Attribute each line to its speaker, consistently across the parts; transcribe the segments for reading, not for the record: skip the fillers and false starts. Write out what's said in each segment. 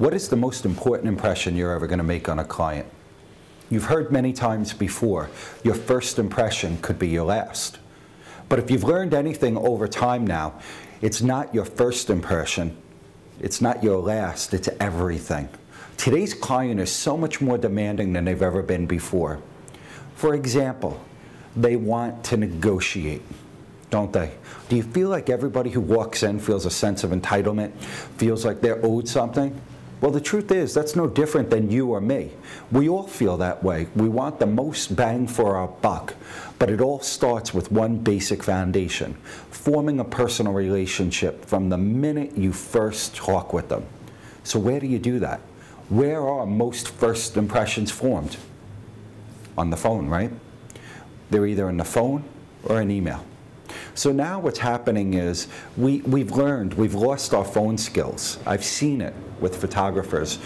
Speaker 1: What is the most important impression you're ever going to make on a client? You've heard many times before, your first impression could be your last. But if you've learned anything over time now, it's not your first impression, it's not your last, it's everything. Today's client is so much more demanding than they've ever been before. For example, they want to negotiate, don't they? Do you feel like everybody who walks in feels a sense of entitlement, feels like they're owed something? Well, the truth is, that's no different than you or me. We all feel that way. We want the most bang for our buck, but it all starts with one basic foundation, forming a personal relationship from the minute you first talk with them. So where do you do that? Where are most first impressions formed? On the phone, right? They're either in the phone or an email. So now what's happening is we've lost our phone skills. I've seen it with photographers.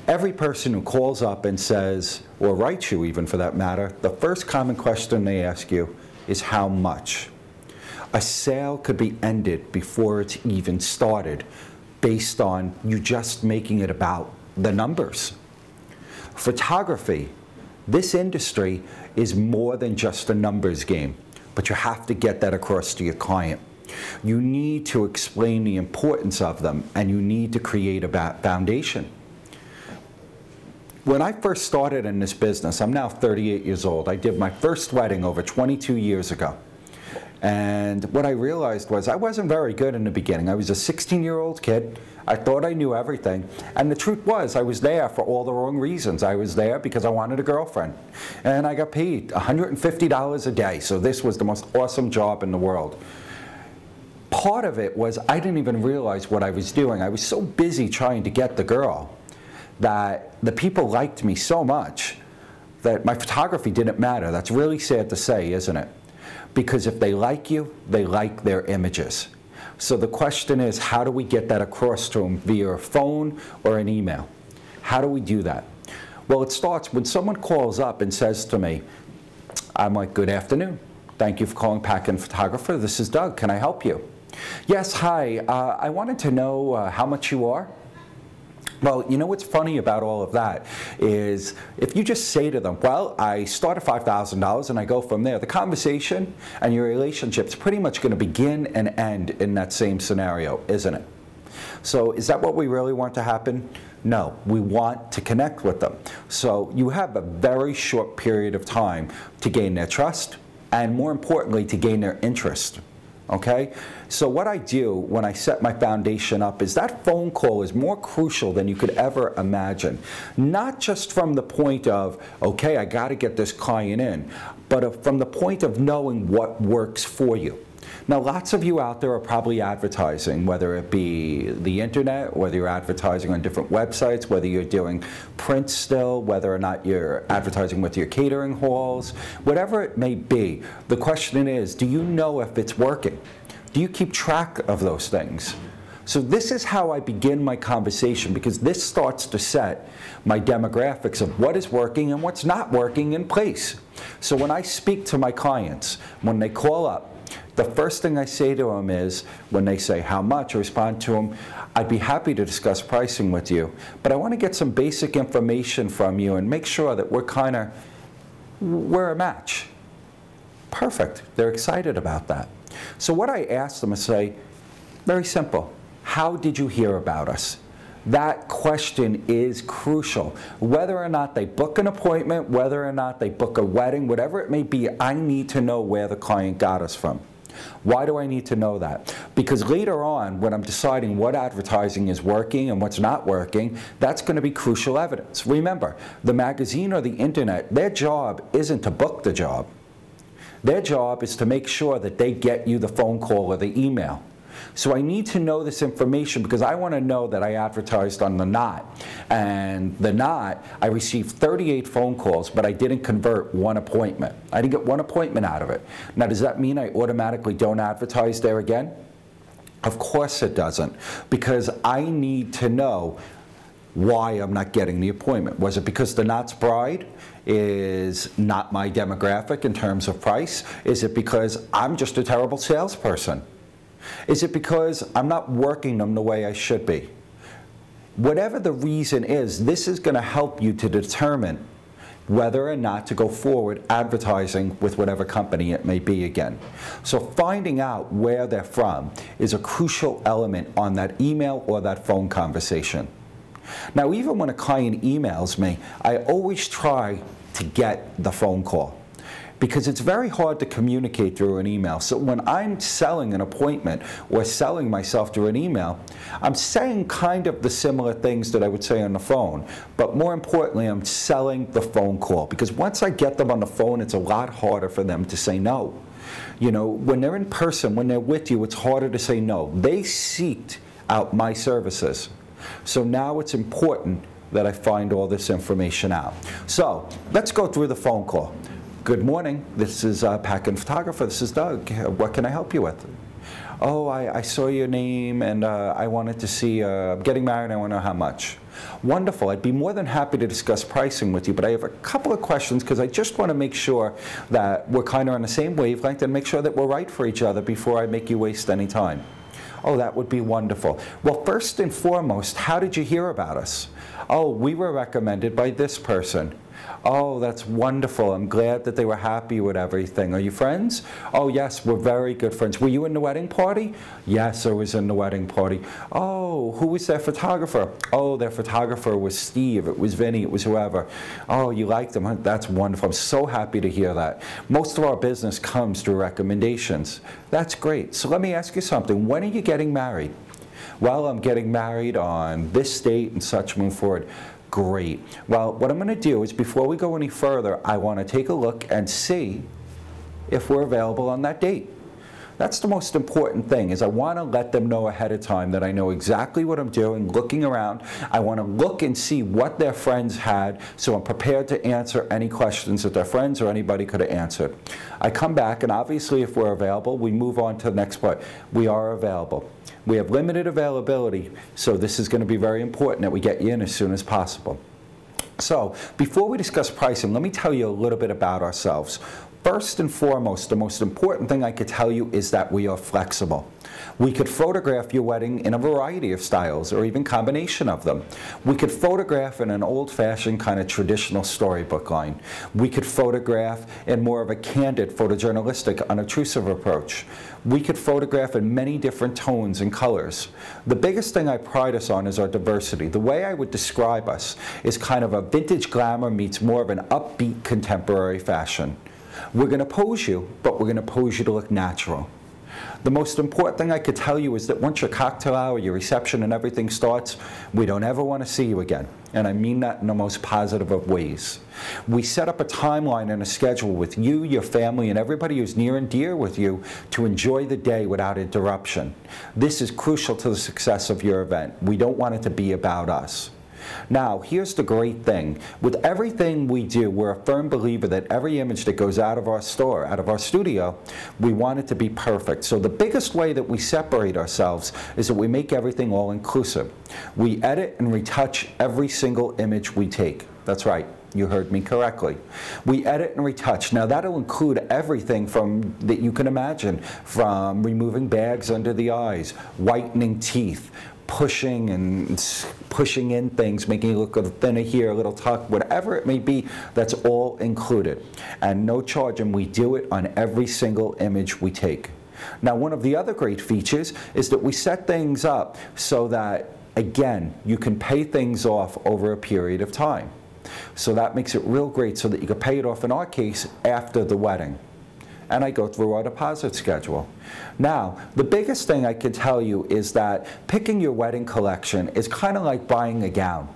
Speaker 1: Every person who calls up and says, or writes you even for that matter, the first common question they ask you is how much? A sale could be ended before it's even started based on you just making it about the numbers. Photography, this industry is more than just a numbers game. But you have to get that across to your client. You need to explain the importance of them, and you need to create a foundation. When I first started in this business, I'm now 38 years old. I did my first wedding over 22 years ago. And what I realized was I wasn't very good in the beginning. I was a 16-year-old kid. I thought I knew everything. And the truth was I was there for all the wrong reasons. I was there because I wanted a girlfriend. And I got paid $150 a day. So this was the most awesome job in the world. Part of it was I didn't even realize what I was doing. I was so busy trying to get the girl that the people liked me so much that my photography didn't matter. That's really sad to say, isn't it? Because if they like you, they like their images. So the question is, how do we get that across to them via a phone or an email? How do we do that? Well, it starts when someone calls up and says to me, I'm like, good afternoon. Thank you for calling Pack-In Photographer. This is Doug. Can I help you? Yes, hi. I wanted to know how much you are. Well, you know what's funny about all of that is if you just say to them, well, I start at $5,000 and I go from there, the conversation and your relationship's pretty much going to begin and end in that same scenario, isn't it? So is that what we really want to happen? No, we want to connect with them. So you have a very short period of time to gain their trust and, more importantly, to gain their interest. Okay? So what I do when I set my foundation up is that phone call is more crucial than you could ever imagine. Not just from the point of, okay, I got to get this client in, but from the point of knowing what works for you. Now, lots of you out there are probably advertising, whether it be the internet, whether you're advertising on different websites, whether you're doing print still, whether or not you're advertising with your catering halls, whatever it may be. The question is, do you know if it's working? Do you keep track of those things? So this is how I begin my conversation, because this starts to set my demographics of what is working and what's not working in place. So when I speak to my clients, when they call up, the first thing I say to them is, when they say how much, I respond to them, I'd be happy to discuss pricing with you, but I want to get some basic information from you and make sure that we're a match. Perfect. They're excited about that. So what I ask them is say, very simple, how did you hear about us? That question is crucial. Whether or not they book an appointment, whether or not they book a wedding, whatever it may be, I need to know where the client got us from. Why do I need to know that? Because later on, when I'm deciding what advertising is working and what's not working, that's going to be crucial evidence. Remember, the magazine or the internet, their job isn't to book the job. Their job is to make sure that they get you the phone call or the email. So I need to know this information because I want to know that I advertised on The Knot. And The Knot, I received 38 phone calls, but I didn't convert one appointment. I didn't get one appointment out of it. Now, does that mean I automatically don't advertise there again? Of course it doesn't, because I need to know why I'm not getting the appointment. Was it because The Knot's bride is not my demographic in terms of price? Is it because I'm just a terrible salesperson? Is it because I'm not working them the way I should be? Whatever the reason is, this is going to help you to determine whether or not to go forward advertising with whatever company it may be again. So finding out where they're from is a crucial element on that email or that phone conversation. Now, even when a client emails me, I always try to get the phone call, because it's very hard to communicate through an email. So when I'm selling an appointment or selling myself through an email, I'm saying kind of the similar things that I would say on the phone, but more importantly, I'm selling the phone call, because once I get them on the phone, it's a lot harder for them to say no. You know, when they're in person, when they're with you, it's harder to say no. They seeked out my services. So now it's important that I find all this information out. So let's go through the phone call. Good morning, this is Pack-In Photographer, this is Doug. What can I help you with? Oh, I saw your name and I wanted to see, I'm getting married, I want to know how much. Wonderful, I'd be more than happy to discuss pricing with you, but I have a couple of questions because I just want to make sure that we're kind of on the same wavelength and make sure that we're right for each other before I make you waste any time. Oh, that would be wonderful. Well, first and foremost, how did you hear about us? Oh, we were recommended by this person. Oh, that's wonderful. I'm glad that they were happy with everything. Are you friends? Oh, yes, we're very good friends. Were you in the wedding party? Yes, I was in the wedding party. Oh, who was their photographer? Oh, their photographer was Steve. It was Vinny. It was whoever. Oh, you liked them? Huh? That's wonderful. I'm so happy to hear that. Most of our business comes through recommendations. That's great. So let me ask you something. When are you getting married? Well, I'm getting married on this date and such, move forward. Great. Well, what I'm going to do is, before we go any further, I want to take a look and see if we're available on that date. That's the most important thing, is I want to let them know ahead of time that I know exactly what I'm doing, looking around. I want to look and see what their friends had, so I'm prepared to answer any questions that their friends or anybody could have answered. I come back, and obviously if we're available, we move on to the next part. We are available. We have limited availability, so this is going to be very important that we get you in as soon as possible. So, before we discuss pricing, let me tell you a little bit about ourselves. First and foremost, the most important thing I could tell you is that we are flexible. We could photograph your wedding in a variety of styles, or even combination of them. We could photograph in an old-fashioned kind of traditional storybook line. We could photograph in more of a candid, photojournalistic, unobtrusive approach. We could photograph in many different tones and colors. The biggest thing I pride us on is our diversity. The way I would describe us is kind of a vintage glamour meets more of an upbeat contemporary fashion. We're going to pose you, but we're going to pose you to look natural. The most important thing I could tell you is that once your cocktail hour, your reception and everything starts, we don't ever want to see you again. And I mean that in the most positive of ways. We set up a timeline and a schedule with you, your family, and everybody who's near and dear with you to enjoy the day without interruption. This is crucial to the success of your event. We don't want it to be about us. Now, here's the great thing. With everything we do, we're a firm believer that every image that goes out of our store, out of our studio, we want it to be perfect. So the biggest way that we separate ourselves is that we make everything all-inclusive. We edit and retouch every single image we take. That's right. You heard me correctly. We edit and retouch. Now that'll include everything from that you can imagine, from removing bags under the eyes, whitening teeth, pushing in things, making it look a little thinner here, a little tuck, whatever it may be, that's all included. And no charge, and we do it on every single image we take. Now, one of the other great features is that we set things up so that, again, you can pay things off over a period of time. So that makes it real great, so that you can pay it off, in our case, after the wedding. And I go through our deposit schedule. Now, the biggest thing I can tell you is that picking your wedding collection is kind of like buying a gown.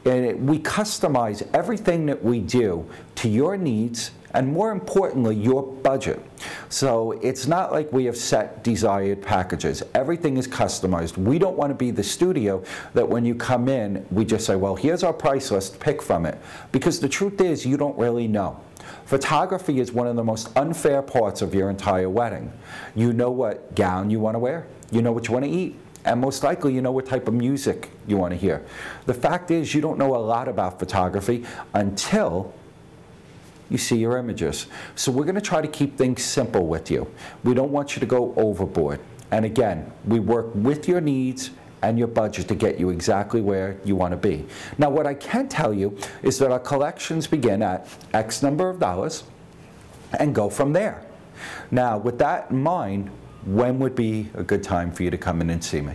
Speaker 1: And we customize everything that we do to your needs, and more importantly, your budget. So it's not like we have set desired packages. Everything is customized. We don't want to be the studio that when you come in, we just say, well, here's our price list, pick from it. Because the truth is, you don't really know. Photography is one of the most unfair parts of your entire wedding. You know what gown you want to wear, you know what you want to eat, and most likely you know what type of music you want to hear. The fact is, you don't know a lot about photography until you see your images. So we're going to try to keep things simple with you. We don't want you to go overboard. And again, we work with your needs and your budget to get you exactly where you want to be. Now, what I can tell you is that our collections begin at X number of dollars and go from there. Now, with that in mind, when would be a good time for you to come in and see me?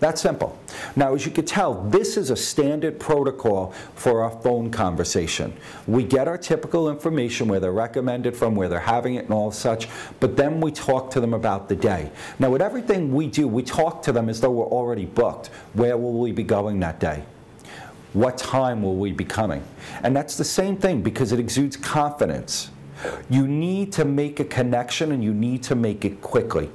Speaker 1: That's simple. Now, as you can tell, this is a standard protocol for our phone conversation. We get our typical information, where they're recommended from, where they're having it and all such, but then we talk to them about the day. Now, with everything we do, we talk to them as though we're already booked. Where will we be going that day? What time will we be coming? And that's the same thing, because it exudes confidence. You need to make a connection, and you need to make it quickly.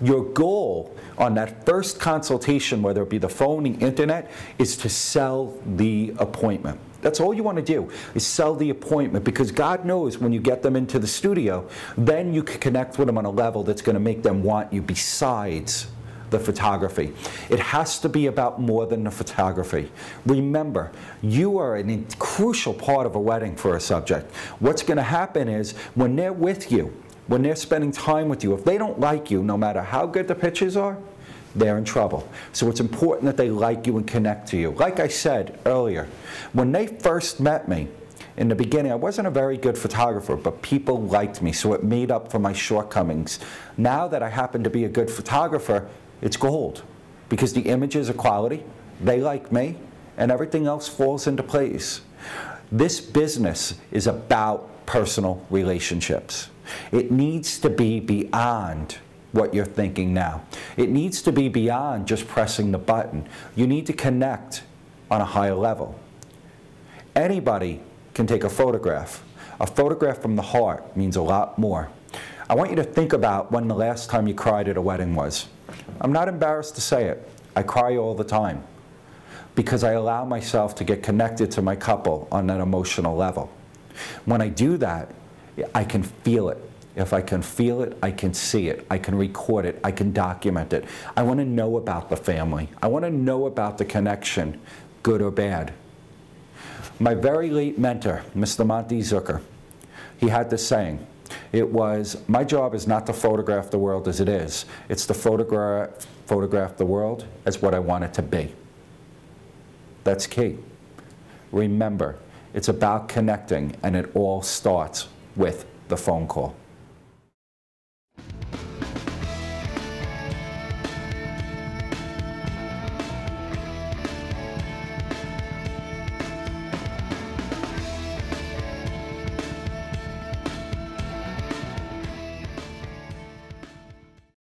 Speaker 1: Your goal on that first consultation, whether it be the phone, the internet, is to sell the appointment. That's all you want to do, is sell the appointment, because God knows when you get them into the studio, then you can connect with them on a level that's going to make them want you besides the photography. It has to be about more than the photography. Remember, you are a crucial part of a wedding for a subject. What's going to happen is when they're with you, when they're spending time with you, if they don't like you, no matter how good the pictures are, they're in trouble. So it's important that they like you and connect to you. Like I said earlier, when they first met me, in the beginning, I wasn't a very good photographer, but people liked me, so it made up for my shortcomings. Now that I happen to be a good photographer, it's gold, because the images are quality, they like me, and everything else falls into place. This business is about personal relationships. It needs to be beyond what you're thinking now. It needs to be beyond just pressing the button. You need to connect on a higher level. Anybody can take a photograph. A photograph from the heart means a lot more. I want you to think about when the last time you cried at a wedding was. I'm not embarrassed to say it. I cry all the time, because I allow myself to get connected to my couple on that emotional level. When I do that, I can feel it. If I can feel it, I can see it. I can record it. I can document it. I want to know about the family. I want to know about the connection, good or bad. My very late mentor, Mr. Monty Zucker, he had this saying. It was, my job is not to photograph the world as it is. It's to photograph the world as what I want it to be. That's key. Remember, it's about connecting, and it all starts with the phone call.